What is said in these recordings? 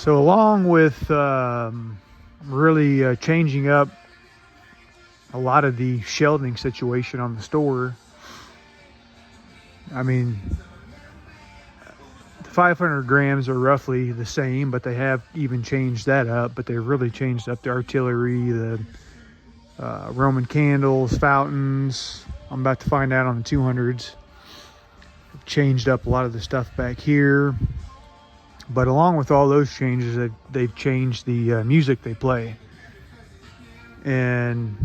So along with really changing up a lot of the shelving situation on the store, I mean, the 500 grams are roughly the same, but they have even changed that up. But they've really changed up the artillery, the Roman candles, fountains. I'm about to find out on the 200s. Changed up a lot of the stuff back here. But along with all those changes, they've changed the music they play. And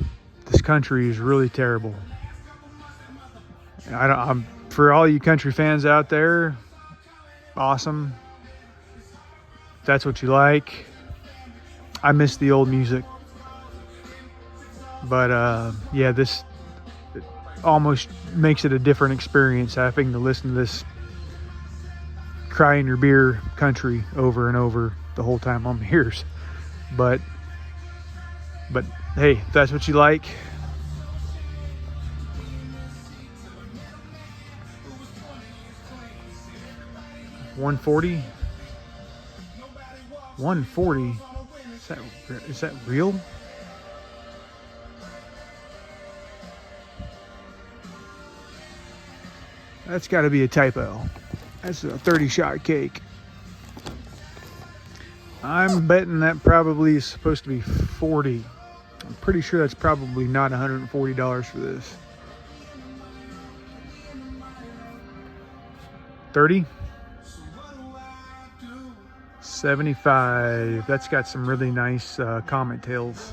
this country is really terrible. For all you country fans out there, awesome. If that's what you like. I miss the old music. But yeah, this almost makes it a different experience having to listen to this cry in your beer country over and over the whole time I'm here. But hey, if that's what you like. $140. $140. Is that real? That's got to be a typo. That's a 30-shot cake. I'm betting that probably is supposed to be 40. I'm pretty sure that's probably not $140 for this. 30? 75. That's got some really nice comet tails.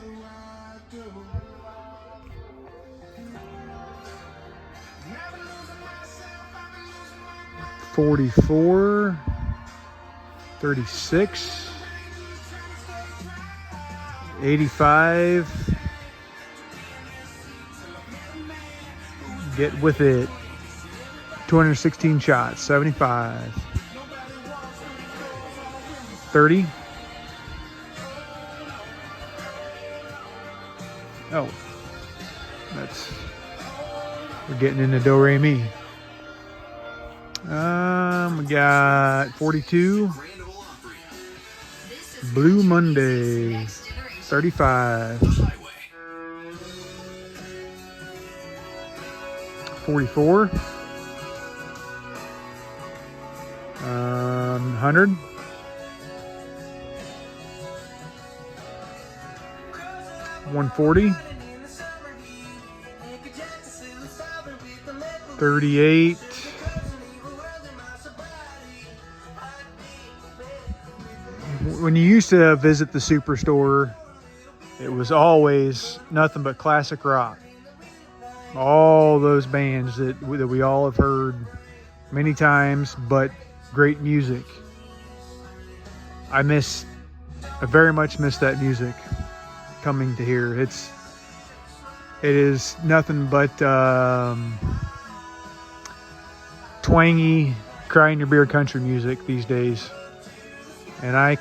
$44. 36. 85. Get with it. 216 shots. 75. 30. Oh, we're getting into do re mi. We got 42. Blue Monday. 35. 44. 100. 140. 38. When you used to visit the Superstore, it was always nothing but classic rock. All those bands that we all have heard many times, but great music. I very much miss that music coming to here. It is nothing but twangy, cry in your beer country music these days. And I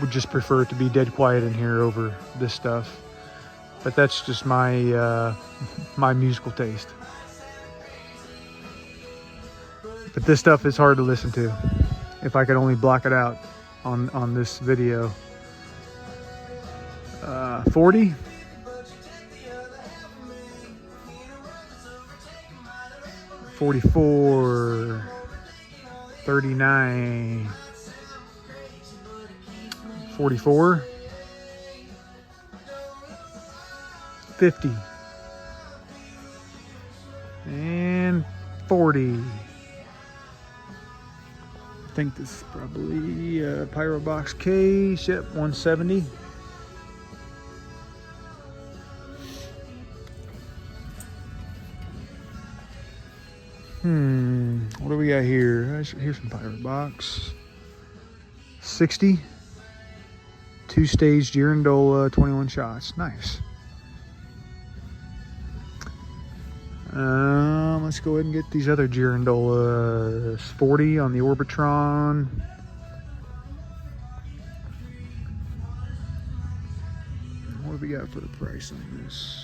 would just prefer it to be dead quiet in here over this stuff. But that's just my my musical taste. But this stuff is hard to listen to. If I could only block it out on this video. 40. 44. 39. 44. 50. And 40. I think this is probably a Pyro Box case. Yep, 170. What do we got here? Here's some Pyro Box. 60. 2-stage Girandola, 21 shots. Nice. Let's go ahead and get these other Girandolas. 40 on the Orbitron. What do we got for the price on this?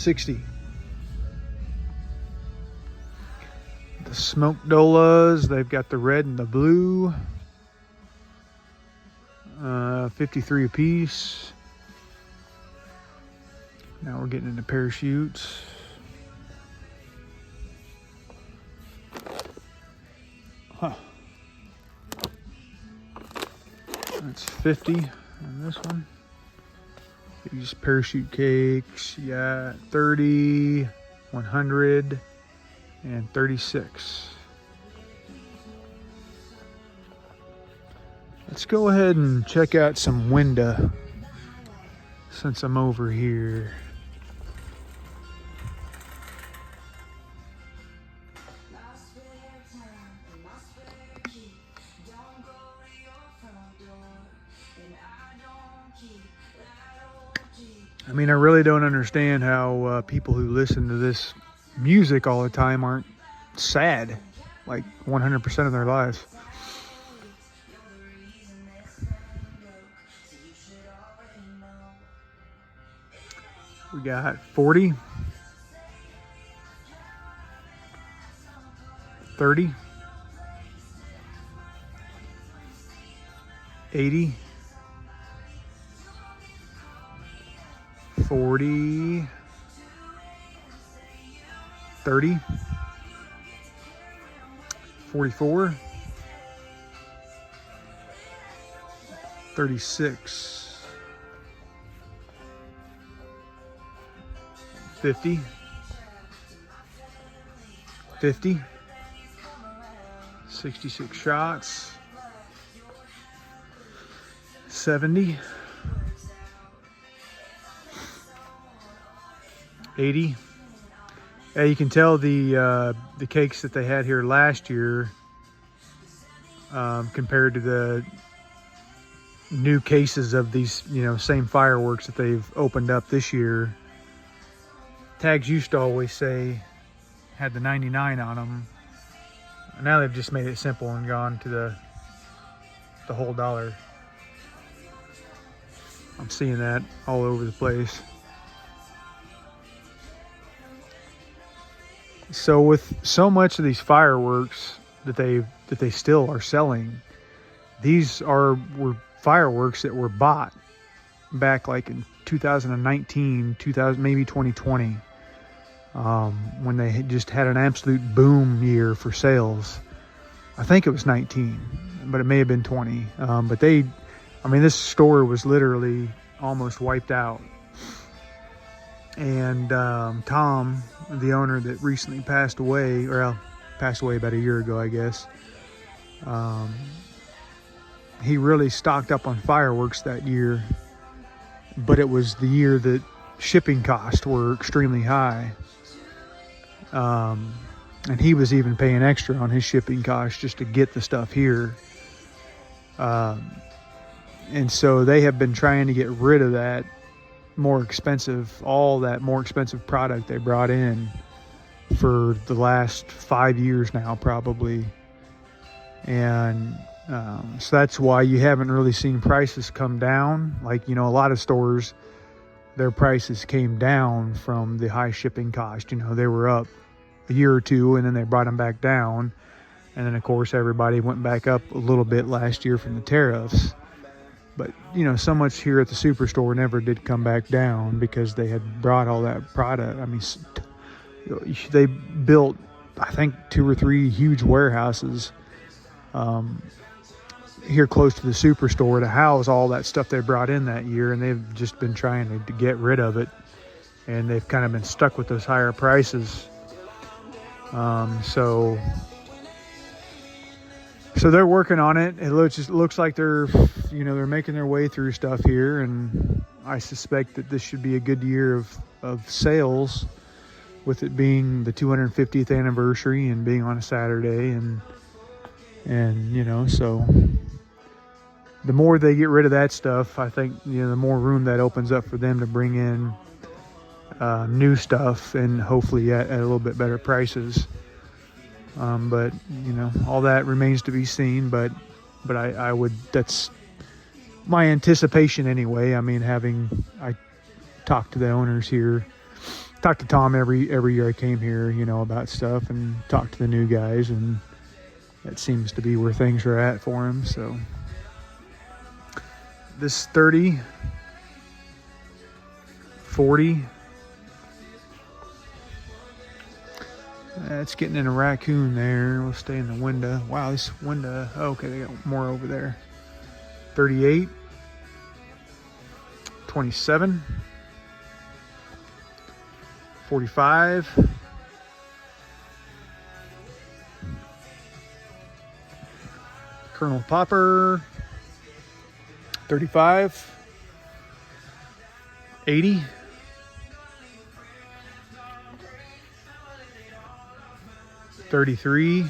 $60. The smoked Dolas, they've got the red and the blue. $53 a piece. Now we're getting into parachutes. Huh. That's 50 on this one. These parachute cakes, you got 30, 100, and 36. Let's go ahead and check out some window since I'm over here. I mean, I really don't understand how people who listen to this music all the time aren't sad, like 100% of their lives. We got 40, 30, 80, 40, 30, 44, 36, 50, 50, 66 shots, 70, 80. Yeah, you can tell the cakes that they had here last year compared to the new cases of these, same fireworks that they've opened up this year. Tags used to always say had the 99 on them. Now they've just made it simple and gone to the whole dollar. I'm seeing that all over the place. So with so much of these fireworks that they still are selling, these were fireworks that were bought back like in 2019, maybe 2020, when they just had an absolute boom year for sales. I think it was 19, but it may have been 20. But this store was literally almost wiped out. And Tom, the owner that recently passed away about a year ago, I guess, he really stocked up on fireworks that year. But it was the year that shipping costs were extremely high. And he was even paying extra on his shipping costs just to get the stuff here. And so they have been trying to get rid of that more expensive product they brought in for the last 5 years now, probably. And so that's why you haven't really seen prices come down. Like, a lot of stores, their prices came down from the high shipping cost. They were up a year or two, and then they brought them back down. And then, of course, everybody went back up a little bit last year from the tariffs. But, so much here at the Superstore never did come back down because they had brought all that product. I mean, they built, I think, 2 or 3 huge warehouses here close to the Superstore to house all that stuff they brought in that year, and they've just been trying to get rid of it, and they've kind of been stuck with those higher prices. So they're working on it. It looks like they're making their way through stuff here, and I suspect that this should be a good year of sales, with it being the 250th anniversary and being on a Saturday, and so the more they get rid of that stuff, I think, the more room that opens up for them to bring in new stuff, and hopefully at a little bit better prices. But all that remains to be seen. But that's my anticipation anyway. I mean, I talked to the owners here talked to Tom every year I came here, you know, about stuff, and talked to the new guys, and that seems to be where things are at for him. So this 30, 40. It's getting in a raccoon there. We'll stay in the window. Wow, this window. Oh, okay, they got more over there. 38, 27, 45, 'Popper, 35, 80, 33,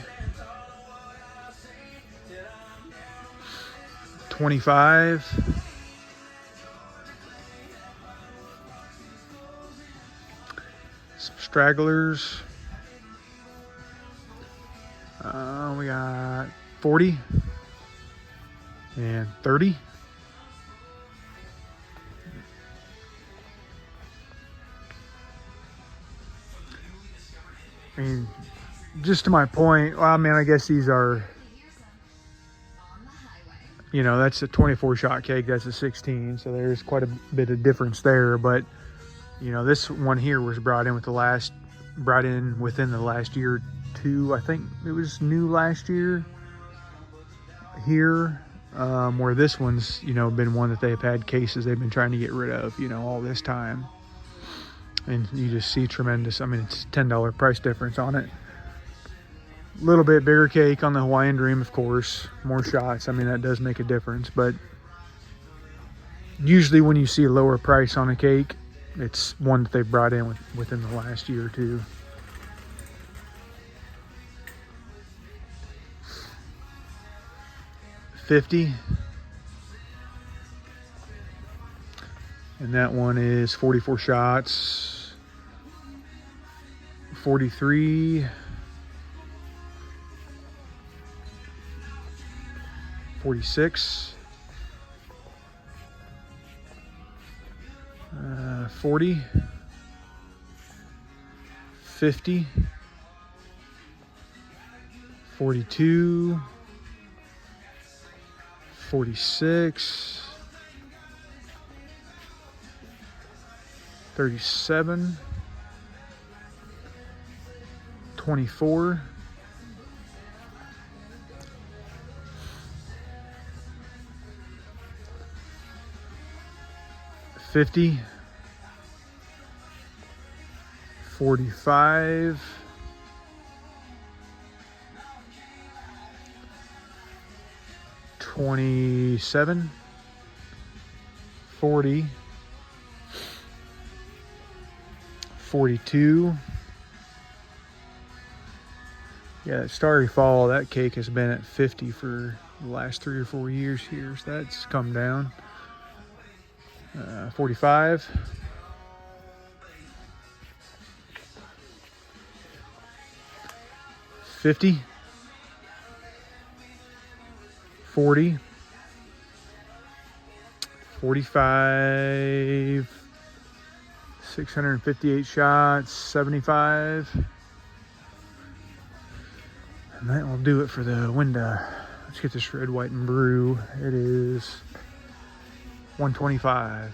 25, 'Stragglers. We got 40 and 30. I mean, just to my point, well, I mean, I guess these are, you know, that's a 24 shot cake, that's a 16, so there's quite a bit of difference there. But you know, this one here was brought in within the last year or two. I think it was new last year here, where this one's, you know, been one that they've had cases they've been trying to get rid of, you know, all this time. And you just see tremendous, I mean, it's $10 price difference on it. A little bit bigger cake on the Hawaiian Dream, of course, more shots. I mean, that does make a difference, but usually when you see a lower price on a cake, it's one that they brought in within the last year or two. $50. And that one is 44 shots. 43. 46. 40. 50. 42. 46. 37. 24. 50. 45. 27. 40. 42. Yeah, Starry Fall, that cake has been at 50 for the last 3 or 4 years here, so that's come down. 45. 50. 40. 45. 658 shots. 75. And that will do it for the window. Let's get this red, white, and brew. It is 125.